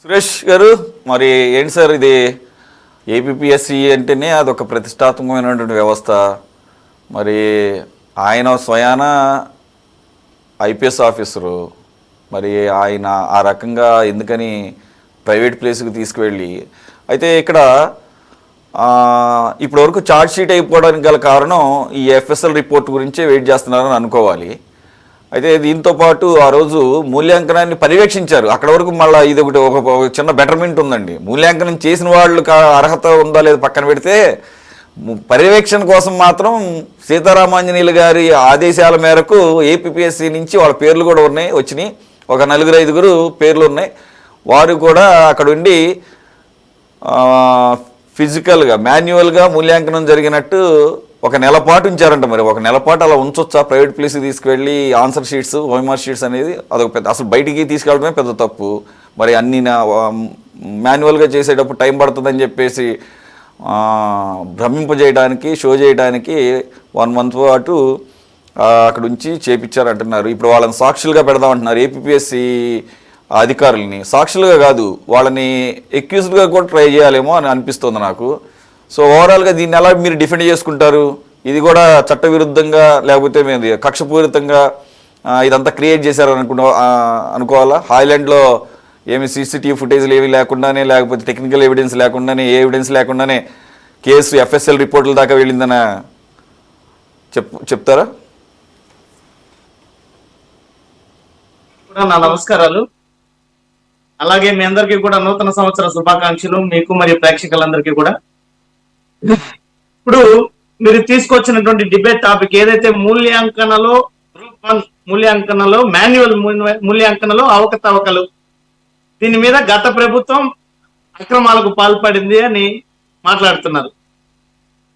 సురేష్ గారు, మరి ఏంటి సార్ ఇది? ఏపీపీఎస్సి అంటేనే అదొక ప్రతిష్టాత్మకమైనటువంటి వ్యవస్థ. మరి ఆయన స్వయాన ఐపీఎస్ ఆఫీసరు. మరి ఆయన ఆ రకంగా ఎందుకని ప్రైవేట్ ప్లేస్కి తీసుకువెళ్ళి, అయితే ఇక్కడ ఇప్పటివరకు ఛార్జ్ షీట్ అయిపోవడానికి గల కారణం ఈ ఎఫ్ఎస్ఎల్ రిపోర్ట్ గురించే వెయిట్ చేస్తున్నారని అనుకోవాలి. అయితే దీంతో పాటు ఆ రోజు మూల్యాంకనాన్ని పర్యవేక్షించారు. అక్కడ వరకు మళ్ళీ ఇది ఒకటి ఒక చిన్న బెటర్మెంట్ ఉందండి. మూల్యాంకనం చేసిన వాళ్ళు అర్హత ఉందా లేదా పక్కన పెడితే, పర్యవేక్షణ కోసం మాత్రం సీతారామాంజనేయులు గారి ఆదేశాల మేరకు ఏపీపీఎస్సీ నుంచి వాళ్ళ పేర్లు కూడా వచ్చినాయి. ఒక 4-5 పేర్లు ఉన్నాయి. వారు కూడా అక్కడ ఉండి ఫిజికల్గా మాన్యువల్గా మూల్యాంకనం జరిగినట్టు ఒక నెల పాటు ఉంచారంట. మరి ఒక నెల పాటు అలా ఉంచొచ్చా? ప్రైవేట్ ప్లేస్కి తీసుకువెళ్ళి ఆన్సర్ షీట్స్, ఓఎంఆర్ షీట్స్ అనేది అదొక పెద్ద, అసలు బయటికి తీసుకెళ్ళడమే పెద్ద తప్పు. మరి అన్ని మాన్యువల్గా చేసేటప్పుడు టైం పడుతుందని చెప్పేసి భ్రమింపజేయడానికి, షో చేయడానికి 1 month పాటు అక్కడ ఉంచి చేపించారంటున్నారు. ఇప్పుడు వాళ్ళని సాక్షులుగా పెడదామంటున్నారు. ఏపీపీఎస్సీ అధికారులని సాక్షులుగా కాదు, వాళ్ళని ఎక్యూజ్డ్గా కూడా ట్రై చేయాలేమో అని అనిపిస్తుంది నాకు. సో ఓవరాల్గా దీన్ని ఎలా మీరు డిఫెండ్ చేసుకుంటారు? ఇది కూడా చట్టవిరుద్ధంగా, లేకపోతే మీరు కక్షపూరితంగా ఇదంతా క్రియేట్ చేశారని అనుకోవాలా? హాయ్లాండ్లో ఏమి సీసీటీవీ ఫుటేజ్లు ఏవి లేకుండానే, లేకపోతే టెక్నికల్ ఎవిడెన్స్ లేకుండానే, ఏ ఎవిడెన్స్ లేకుండానే కేసు ఎఫ్ఎస్ఎల్ రిపోర్టుల దాకా వెళ్ళిందని చెప్తారా? నా నమస్కారాలు. అలాగే మీ అందరికీ కూడా నూతన సంవత్సర శుభాకాంక్షలు, మీకు మరియు ప్రేక్షకులందరికీ కూడా. ఇప్పుడు మీరు తీసుకొచ్చినటువంటి డిబేట్ టాపిక్ ఏదైతే మూల్యాంకనలో గ్రూప్ 1 మూల్యాంకనలో, మాన్యువల్ మూల్యాంకనలో అవకతవకలు, దీని మీద గత ప్రభుత్వం అక్రమాలకు పాల్పడింది అని మాట్లాడుతున్నారు.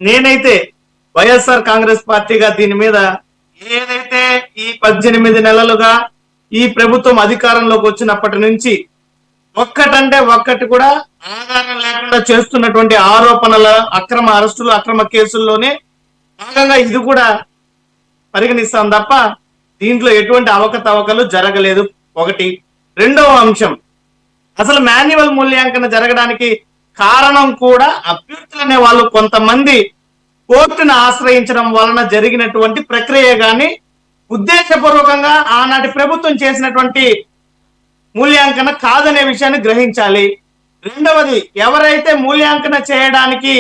నేనైతే వైఎస్ఆర్ కాంగ్రెస్ పార్టీగా దీని మీద ఏదైతే ఈ 18 నెలలుగా ఈ ప్రభుత్వం అధికారంలోకి వచ్చినప్పటి నుంచి ఒక్కటంటే ఒక్కటి కూడా ఆధారం లేకుండా చేస్తున్నటువంటి ఆరోపణల, అక్రమ అరెస్టులు, అక్రమ కేసుల్లోనే భాగంగా ఇది కూడా పరిగణిస్తాం తప్ప దీంట్లో ఎటువంటి అవకతవకలు జరగలేదు. ఒకటి. రెండవ అంశం, అసలు మాన్యువల్ మూల్యాంకన జరగడానికి కారణం కూడా అభ్యర్థులనే వాళ్ళు కొంతమంది కోర్టును ఆశ్రయించడం వలన జరిగినటువంటి ప్రక్రియ గాని, ఉద్దేశపూర్వకంగా ఆనాటి ప్రభుత్వం చేసినటువంటి మూల్యాంకన కాదనే విషయాన్ని గ్రహించాలి. రెండవది, ఎవరైతే మూల్యాంకన చేయడానికి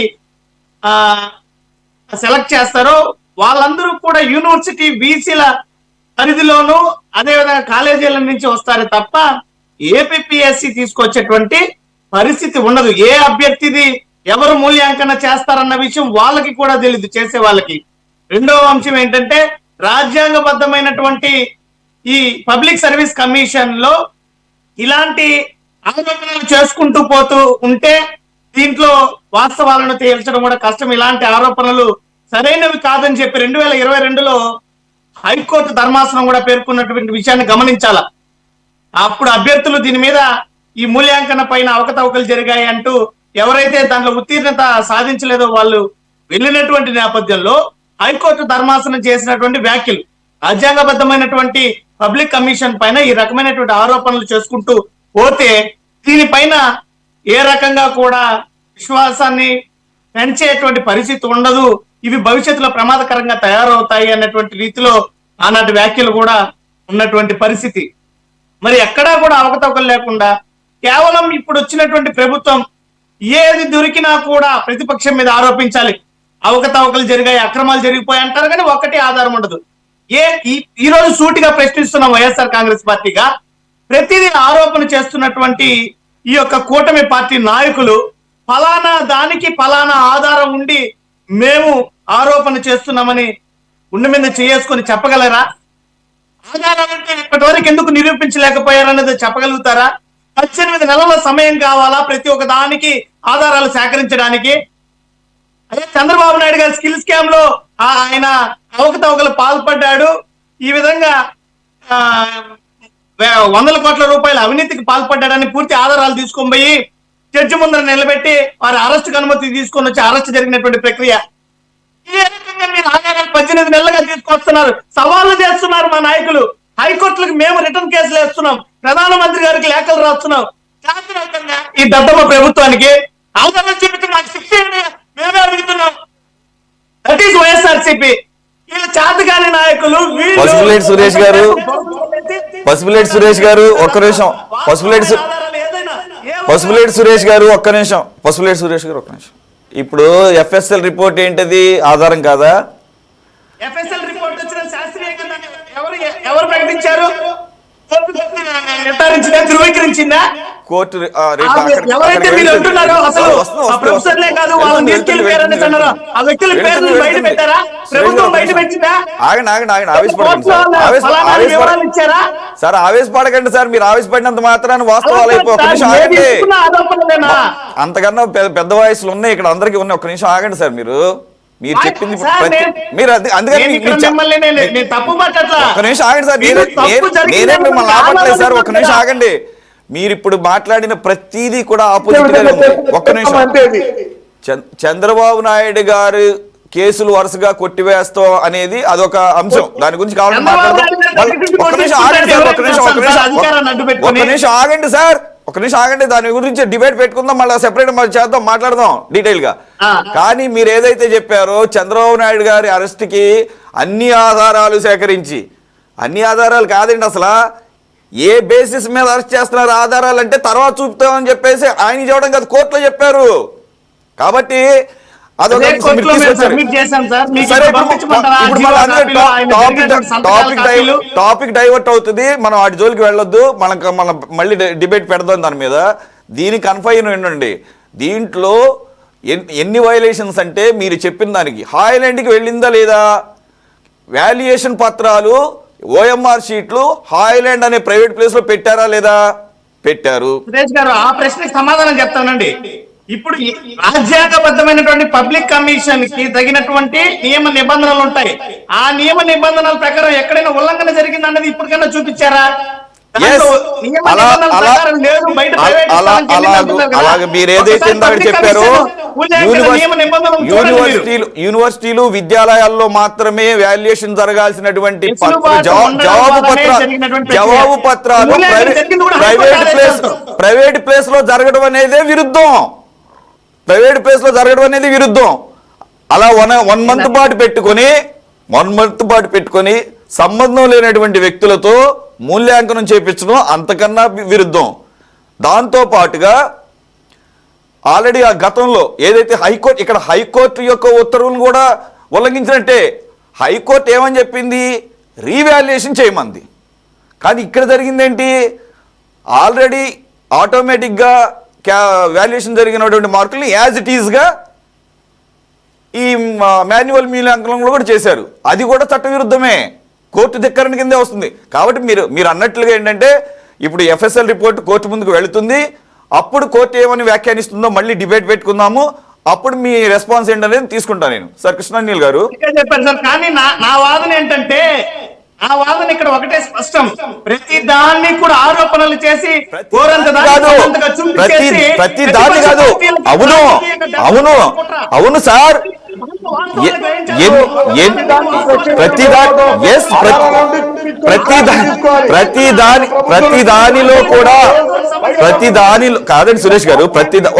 సెలెక్ట్ చేస్తారో వాళ్ళందరూ కూడా యూనివర్సిటీ బీసీల పరిధిలోనూ, అదేవిధంగా కాలేజీల నుంచి వస్తారు తప్ప ఏపీపీఎస్సీ తీసుకొచ్చేటువంటి పరిస్థితి ఉండదు. ఏ అభ్యర్థిది ఎవరు మూల్యాంకన చేస్తారన్న విషయం వాళ్ళకి కూడా తెలియదు, చేసే వాళ్ళకి. రెండవ అంశం ఏంటంటే, రాజ్యాంగబద్ధమైనటువంటి ఈ పబ్లిక్ సర్వీస్ కమిషన్ లో ఇలాంటి ఆరోపణలు చేసుకుంటూ పోతూ ఉంటే దీంట్లో వాస్తవాలను తేల్చడం కూడా కష్టం. ఇలాంటి ఆరోపణలు సరైనవి కాదని చెప్పి 2022లో హైకోర్టు ధర్మాసనం కూడా పేర్కొన్నటువంటి విషయాన్ని గమనించాల. అప్పుడు అభ్యర్థులు దీని మీద ఈ మూల్యాంకన పైన అవకతవకలు జరిగాయి అంటూ ఎవరైతే దాంట్లో ఉత్తీర్ణత సాధించలేదో వాళ్ళు వెళ్ళినటువంటి నేపథ్యంలో హైకోర్టు ధర్మాసనం చేసినటువంటి వ్యాఖ్యలు, రాజ్యాంగబద్ధమైనటువంటి పబ్లిక్ కమిషన్ పైన ఈ రకమైనటువంటి ఆరోపణలు చేసుకుంటూ పోతే దీనిపైన ఏ రకంగా కూడా విశ్వాసాన్ని పెంచేటువంటి పరిస్థితి ఉండదు, ఇవి భవిష్యత్తులో ప్రమాదకరంగా తయారవుతాయి అన్నటువంటి రీతిలో ఆనాటి వ్యాఖ్యలు కూడా ఉన్నటువంటి పరిస్థితి. మరి ఎక్కడా కూడా అవకతవకలు లేకుండా కేవలం ఇప్పుడు వచ్చినటువంటి ప్రభుత్వం ఏది దొరికినా కూడా ప్రతిపక్షం మీద ఆరోపించాలి. అవకతవకలు జరిగాయి, అక్రమాలు జరిగిపోయి అంటారు, కానీ ఒక్కటి ఆధారం ఉండదు. ఈ రోజు సూటిగా ప్రశ్నిస్తున్న వైఎస్ఆర్ కాంగ్రెస్ పార్టీగా ప్రతిదీ ఆరోపణ చేస్తున్నటువంటి ఈ యొక్క కూటమి పార్టీ నాయకులు ఫలానా దానికి ఫలానా ఆధారం ఉండి మేము ఆరోపణ చేస్తున్నామని ఉండి మీద చేసుకొని చెప్పగలరా? ఆధారాలంటే ఇప్పటి వరకు ఎందుకు నిరూపించలేకపోయారన్నది చెప్పగలుగుతారా? 18 నెలల సమయం కావాలా ప్రతి ఒక్క దానికి ఆధారాలు సేకరించడానికి? అదే చంద్రబాబు నాయుడు గారి స్కిల్ స్కామ్ లో ఆయన అవకతవకలు పాల్పడ్డాడు, ఈ విధంగా 100 కోట్ల రూపాయల అవినీతికి పాల్పడ్డాడని పూర్తి ఆధారాలు తీసుకొని పోయి జడ్జి ముందర నిలబెట్టి వారి అరెస్టుకు అనుమతి తీసుకొని వచ్చి అరెస్ట్ జరిగినటువంటి ప్రక్రియ. ఏ రకంగా మీరు ఆధారాలు 18 నెలలుగా తీసుకొస్తున్నారు? సవాళ్లు చేస్తున్నారు మా నాయకులు. హైకోర్టులకు మేము రిటర్న్ కేసులు వేస్తున్నాం, ప్రధానమంత్రి గారికి లేఖలు రాస్తున్నాం, శాస్త్రవేత్తంగా ఈ దద్దమ్మ ప్రభుత్వానికి ఆధారం చూపించి నాకు శిక్ష ఏంటి? మేమే అడుగుతున్నాం. That is YSRCP. వీళ్ళు చేతకాని నాయకులు. పసుపులేటి సురేష్ గారు, పసుపులేటి సురేష్ గారు ఒక్క నిమిషం, పసుపులేటి సురేష్ గారు ఒక్క నిమిషం, పసుపులేటి సురేష్ గారు ఒక్క నిమిషం. ఇప్పుడు ఎఫ్ఎస్ఎల్ రిపోర్ట్ ఏంటది, ఆధారం కాదా? ఎఫ్ఎస్ఎల్ రిపోర్ట్ వచ్చిన శాస్త్రీయంగా దాన్ని ఎవరు ప్రకటించారు? నిర్ధారించిందా, ధృవీకరించిందా? కోర్టు ఎవరైతే మీరు అంటున్నారో అసలు ఆ ప్రొఫెసర్లే కాదు, వాళ్ళని తీసుకెళ్లిపోయారని అన్నారు. ఆ వ్యక్తుల పేర్లు బయట పెట్టారా? ప్రభుత్వం బయట పెట్టిందా? సార్ ఆవేశపడకండి సార్, మీరు ఆవేశపడినంత మాత్రాన్ని వాస్తవాలు అంతకన్నా పెద్ద వయసులు ఉన్నాయి ఇక్కడ, అందరికీ ఉన్నాయి. ఒక్క నిమిషం ఆగండి సార్, మీరు చెప్పింది మీరు అందుకని తప్పు మాట్లాడలా. ఒక్క నిమిషం ఆగండి సార్, నేనే మిమ్మల్ని ఆపట్లేదు సార్, ఒక్క నిమిషం ఆగండి. మీరు ఇప్పుడు మాట్లాడిన ప్రతిదీ కూడా ఆపోజిట్ గా ఉంది. ఒక్క నిమిషం, చంద్రబాబు నాయుడు గారు కేసులు వరుసగా కొట్టివేస్తాం అనేది అదొక అంశం, దాని గురించి కావాలని మాట్లాడదాం. ఒక్క నిమిషం ఆగండి సార్, ఒక్క నిమిషం ఆగండి సార్, ఒక నిమిషం ఆగండి, దాని గురించి డిబేట్ పెట్టుకుందాం, మళ్ళీ సెపరేట్ చేద్దాం, మాట్లాడదాం డీటెయిల్ గా. కానీ మీరు ఏదైతే చెప్పారో చంద్రబాబు నాయుడు గారి అరెస్ట్ కి అన్ని ఆధారాలు సేకరించి, అన్ని ఆధారాలు కాదండి, అసలు ఏ బేసిస్ మీద అరెస్ట్ చేస్తున్నారు ఆధారాలు అంటే తర్వాత చూపుతామని చెప్పేసి ఆయన చెప్పడం కాదు, కోర్టులో చెప్పారు. కాబట్టి టాపిక్ డైవర్ట్ అవుతుంది, మనం వాటి జోలికి వెళ్ళొద్దు, మనం మళ్ళీ డిబేట్ పెడదాం దాని మీద. దీనికి కన్ఫైన్ ఏంటండి, దీంట్లో ఎన్ని వైలేషన్స్ అంటే మీరు చెప్పిన దానికి హాయ్లాండ్కి వెళ్ళిందా లేదా, వాల్యుయేషన్ పత్రాలు ఓఎంఆర్ షీట్లు హాయ్లాండ్ అనే ప్రైవేట్ ప్లేస్ లో పెట్టారా లేదా? పెట్టారు. సురేష్ గారు ఆ ప్రశ్నకి సమాధానం చెప్తానండి. ఇప్పుడు రాజ్యాంగబద్ధమైనటువంటి పబ్లిక్ కమిషన్ కి తగినటువంటి నియమ నిబంధనలు ఉంటాయి. ఆ నియమ నిబంధనల ప్రకారం ఎక్కడైనా ఉల్లంఘన జరిగిందన్నది ఇప్పటికైనా చూపించారా? అలాగే మీరు ఏదైతే ఇందాక చెప్పారో యూనివర్సిటీలు విద్యాలయాల్లో మాత్రమే వాల్యుయేషన్ జరగాల్సినటువంటి జవాబు పత్రాలు ప్రైవేట్ ప్లేస్ లో జరగడం అనేది విరుద్ధం, ప్రైవేట్ ప్లేస్ లో జరగడం అనేది విరుద్ధం. అలా 1 మంత్ పాటు పెట్టుకొని సంబంధం లేనటువంటి వ్యక్తులతో మూల్యాంకనం చేపించడం అంతకన్నా విరుద్ధం. దాంతో పాటుగా ఆల్రెడీ ఆ గతంలో ఏదైతే హైకోర్టు, ఇక్కడ హైకోర్టు యొక్క ఉత్తర్వులను కూడా ఉల్లంఘించినట్టే. హైకోర్టు ఏమని చెప్పింది, రీవాల్యుయేషన్ చేయమంది. కానీ ఇక్కడ జరిగిందేంటి, ఆల్రెడీ ఆటోమేటిక్గా వాల్యుయేషన్ జరిగినటువంటి మార్కుల్ని యాజ్ ఇట్ ఈజ్గా ఈ మాన్యువల్ మూల్యాంకనంలో కూడా చేశారు. అది కూడా చట్టవిరుద్ధమే, కోర్టు ధిక్కరణ కిందే వస్తుంది. కాబట్టి మీరు అన్నట్లుగా ఏంటంటే ఇప్పుడు ఎఫ్ఎస్ఎల్ రిపోర్ట్ కోర్టు ముందుకు వెళుతుంది, అప్పుడు కోర్టు ఏమని వ్యాఖ్యానిస్తుందో మళ్ళీ డిబేట్ పెట్టుకుందాము, అప్పుడు మీ రెస్పాన్స్ ఏంటనేది తీసుకుంటాను నేను. సార్ కృష్ణానీల్ గారు చెప్పారు సార్, కానీ నా వాదన ఏంటంటే, ఆ వాదన ఇక్కడ ఒకటే స్పష్టం, ప్రతి దాన్ని కూడా ఆరోపణలు చేసి ప్రతి దాన్ని కాదు. అవును అవును అవును సార్, ప్రతి దానిలో కూడా కాదండి సురేష్ గారు,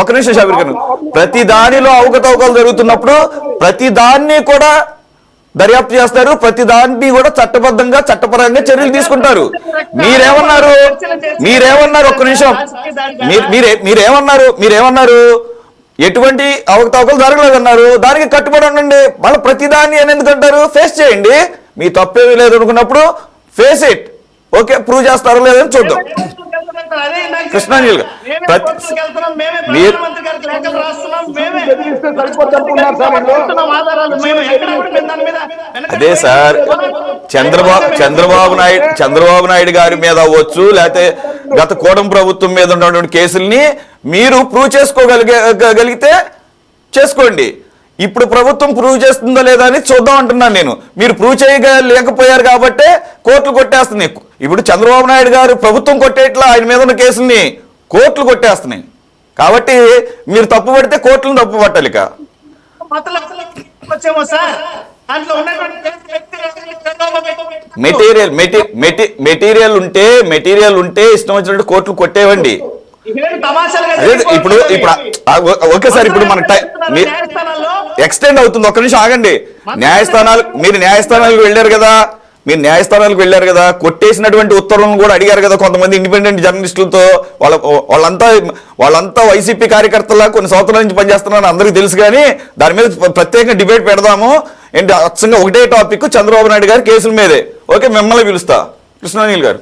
ఒక నిమిషం షాబీర్ గారు, ప్రతి దానిలో అవకతవకలు జరుగుతున్నప్పుడు ప్రతి దాన్ని కూడా దర్యాప్తు చేస్తారు, ప్రతి దాన్ని కూడా చట్టబద్ధంగా చట్టపరంగా చర్యలు తీసుకుంటారు. మీరేమన్నారు ఒక్క నిమిషం, మీరేమన్నారు ఎటువంటి అవకతవకలు జరగలేదన్నారు, దానికి కట్టుబడి ఉండండి. మళ్ళీ ప్రతిదాన్ని అని ఎందుకంటారు, ఫేస్ చేయండి, మీ తప్పేమీ లేదు అనుకున్నప్పుడు ఫేస్ ఇట్, ఓకే ప్రూవ్ చేస్తారో లేదని చూద్దాం. కృష్ణానీల్ అదే సార్, చంద్రబాబు నాయుడు గారి మీద అవ్వచ్చు, లేకపోతే గత కూటమి ప్రభుత్వం మీద ఉన్నటువంటి కేసుల్ని మీరు ప్రూవ్ చేసుకోగలిగితే చేసుకోండి. ఇప్పుడు ప్రభుత్వం ప్రూవ్ చేస్తుందో లేదా అని చూద్దాం అంటున్నాను నేను. మీరు ప్రూవ్ చేయలేకపోయారు కాబట్టే కోర్టులు కొట్టేస్తున్నాయి. ఇప్పుడు చంద్రబాబు నాయుడు గారు ప్రభుత్వం కొట్టేట్లా ఆయన మీద ఉన్న కేసుల్ని కోర్టులు కొట్టేస్తున్నాయి. కాబట్టి మీరు తప్పు పడితే కోర్టులను తప్పు పట్టాలి. మెటీరియల్ ఉంటే ఇష్టం వచ్చినట్టు కోర్టులు కొట్టేవండి. ఇవేం తమాషాలుగా అదే ఇప్పుడు ఓకే సార్, ఇప్పుడు మన న్యాయస్థానాల్లో ఎక్స్టెండ్ అవుతుంది. ఒక్క నిమిషం ఆగండి. మీరు న్యాయస్థానాలకు వెళ్ళారు కదా, కొట్టేసినటువంటి ఉత్తర్వులను కూడా అడిగారు కదా కొంతమంది ఇండిపెండెంట్ జర్నలిస్టులతో. వాళ్ళంతా వైసీపీ కార్యకర్తలా కొన్ని సంవత్సరాల నుంచి పనిచేస్తున్నారని అందరికీ తెలుసు. కానీ దాని మీద ప్రత్యేకంగా డిబేట్ పెడదాము. ఏంటి అచ్చంగా ఒకటే టాపిక్, చంద్రబాబు నాయుడు గారి కేసుల మీదే. ఓకే, మిమ్మల్ని పిలుస్తా కృష్ణానీల్ గారు.